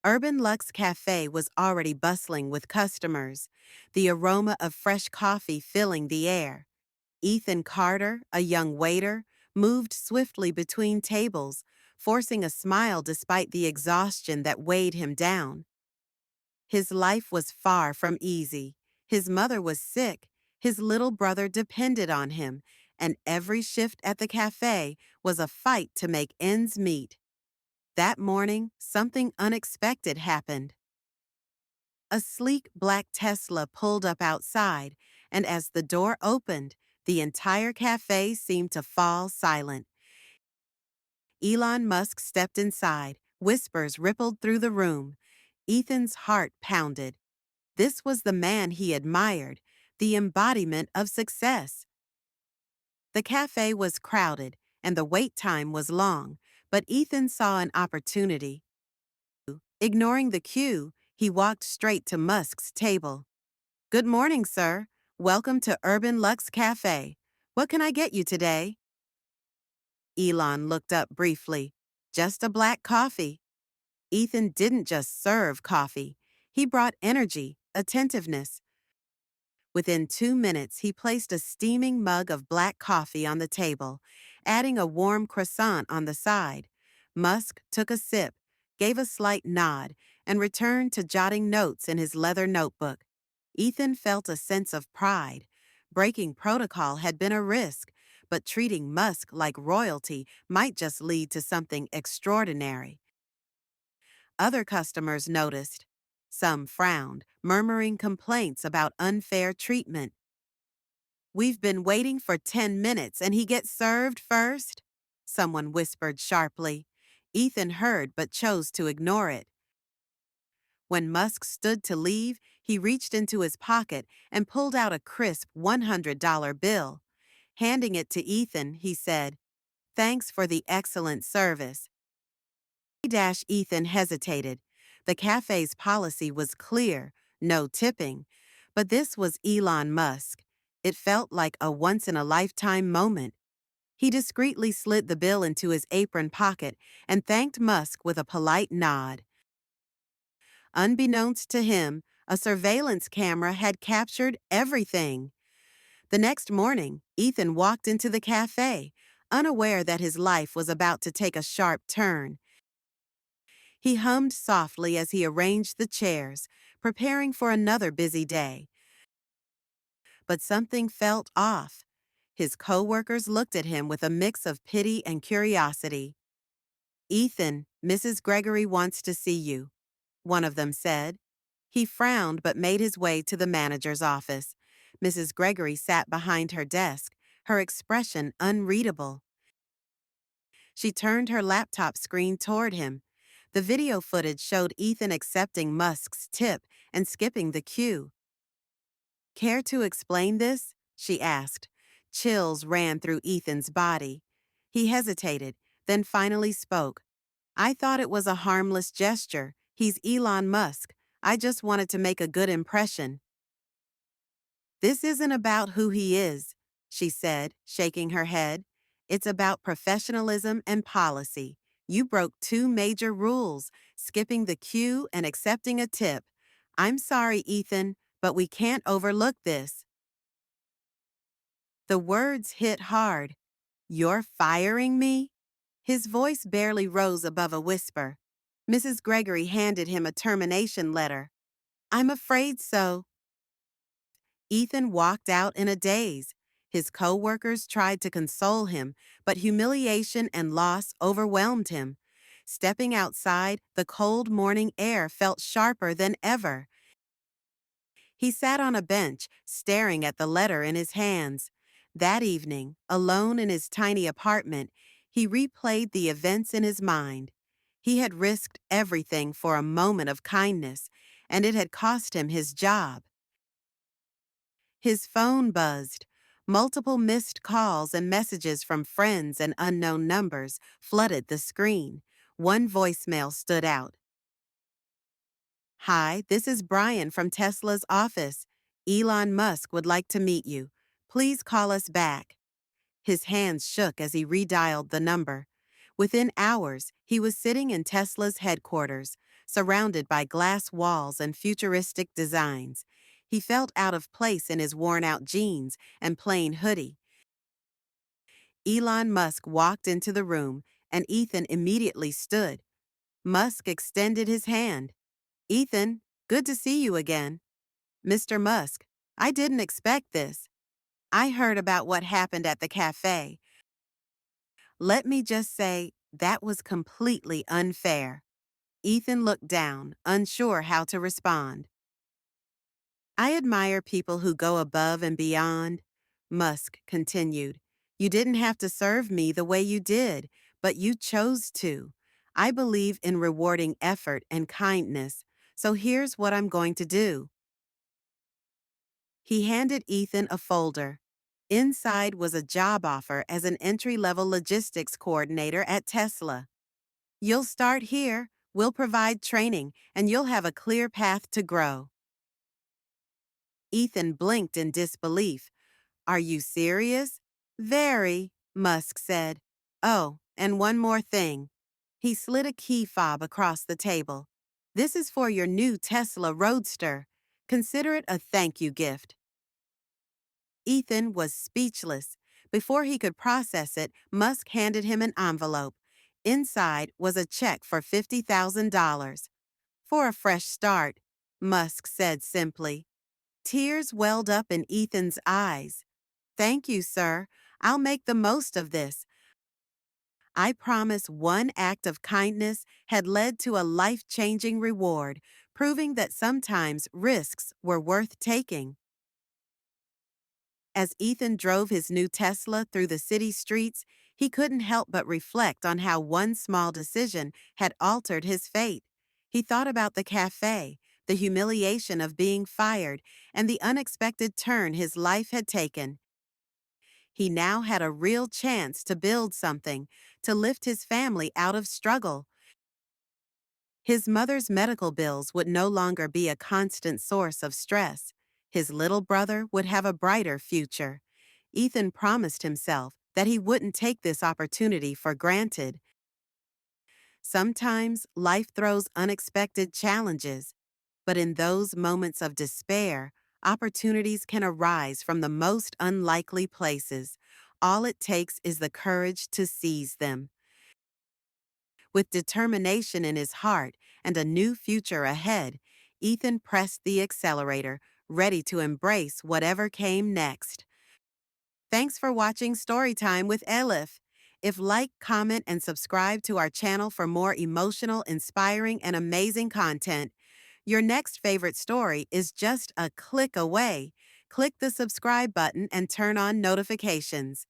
Urban Lux Cafe was already bustling with customers, the aroma of fresh coffee filling the air. Ethan Carter, a young waiter, moved swiftly between tables, forcing a smile despite the exhaustion that weighed him down. His life was far from easy. His mother was sick, his little brother depended on him, and every shift at the cafe was a fight to make ends meet. That morning, something unexpected happened. A sleek black Tesla pulled up outside, and as the door opened, the entire cafe seemed to fall silent. Elon Musk stepped inside. Whispers rippled through the room. Ethan's heart pounded. This was the man he admired, the embodiment of success. The cafe was crowded, and the wait time was long, but Ethan saw an opportunity. Ignoring the queue, he walked straight to Musk's table. "Good morning, sir. Welcome to Urban Lux Cafe. What can I get you today?" Elon looked up briefly. "Just a black coffee." Ethan didn't just serve coffee. He brought energy, attentiveness. Within 2 minutes, he placed a steaming mug of black coffee on the table, adding a warm croissant on the side. Musk took a sip, gave a slight nod, and returned to jotting notes in his leather notebook. Ethan felt a sense of pride. Breaking protocol had been a risk, but treating Musk like royalty might just lead to something extraordinary. Other customers noticed. Some frowned, murmuring complaints about unfair treatment. "We've been waiting for 10 minutes and he gets served first?" Someone whispered sharply. Ethan heard but chose to ignore it. When Musk stood to leave, he reached into his pocket and pulled out a crisp $100 bill. Handing it to Ethan, he said, "Thanks for the excellent service." Ethan hesitated. The cafe's policy was clear, no tipping. But this was Elon Musk. It felt like a once-in-a-lifetime moment. He discreetly slid the bill into his apron pocket and thanked Musk with a polite nod. Unbeknownst to him, a surveillance camera had captured everything. The next morning, Ethan walked into the cafe, unaware that his life was about to take a sharp turn. He hummed softly as he arranged the chairs, preparing for another busy day. But something felt off. His co-workers looked at him with a mix of pity and curiosity. "Ethan, Mrs. Gregory wants to see you," one of them said. He frowned but made his way to the manager's office. Mrs. Gregory sat behind her desk, her expression unreadable. She turned her laptop screen toward him. The video footage showed Ethan accepting Musk's tip and skipping the queue. "Care to explain this?" she asked. Chills ran through Ethan's body. He hesitated, then finally spoke. "I thought it was a harmless gesture. He's Elon Musk. I just wanted to make a good impression." "This isn't about who he is," she said, shaking her head. "It's about professionalism and policy. You broke two major rules, skipping the queue and accepting a tip. I'm sorry, Ethan, but we can't overlook this." The words hit hard. "You're firing me?" His voice barely rose above a whisper. Mrs. Gregory handed him a termination letter. "I'm afraid so." Ethan walked out in a daze. His co-workers tried to console him, but humiliation and loss overwhelmed him. Stepping outside, the cold morning air felt sharper than ever. He sat on a bench, staring at the letter in his hands. That evening, alone in his tiny apartment, he replayed the events in his mind. He had risked everything for a moment of kindness, and it had cost him his job. His phone buzzed. Multiple missed calls and messages from friends and unknown numbers flooded the screen. One voicemail stood out. "Hi, this is Brian from Tesla's office. Elon Musk would like to meet you. Please call us back." His hands shook as he redialed the number. Within hours, he was sitting in Tesla's headquarters. surrounded by glass walls and futuristic designs. He felt out of place in his worn-out jeans and plain hoodie. Elon Musk walked into the room, and Ethan immediately stood. Musk extended his hand. "Ethan, good to see you again." "Mr. Musk, I didn't expect this. I heard about what happened at the cafe. Let me just say, that was completely unfair." Ethan looked down, unsure how to respond. "I admire people who go above and beyond," Musk continued. "You didn't have to serve me the way you did, but you chose to. I believe in rewarding effort and kindness, so here's what I'm going to do." He handed Ethan a folder. Inside was a job offer as an entry-level logistics coordinator at Tesla. "You'll start here, we'll provide training, and you'll have a clear path to grow." Ethan blinked in disbelief. "Are you serious?" "Very," Musk said. "Oh, and one more thing." He slid a key fob across the table. "This is for your new Tesla Roadster. Consider it a thank you gift." Ethan was speechless. Before he could process it, Musk handed him an envelope. Inside was a check for $50,000. "For a fresh start," Musk said simply. Tears welled up in Ethan's eyes. "Thank you, sir. I'll make the most of this." I promise one act of kindness had led to a life-changing reward, proving that sometimes risks were worth taking. As Ethan drove his new Tesla through the city streets, he couldn't help but reflect on how one small decision had altered his fate. He thought about the cafe, the humiliation of being fired, and the unexpected turn his life had taken. He now had a real chance to build something, to lift his family out of struggle. His mother's medical bills would no longer be a constant source of stress. His little brother would have a brighter future. Ethan promised himself that he wouldn't take this opportunity for granted. Sometimes life throws unexpected challenges, but in those moments of despair, opportunities can arise from the most unlikely places. All it takes is the courage to seize them. With determination in his heart and a new future ahead, Ethan pressed the accelerator, ready to embrace whatever came next. Thanks for watching Storytime with Elif. If like, comment, and subscribe to our channel for more emotional, inspiring, and amazing content. Your next favorite story is just a click away. Click the subscribe button and turn on notifications.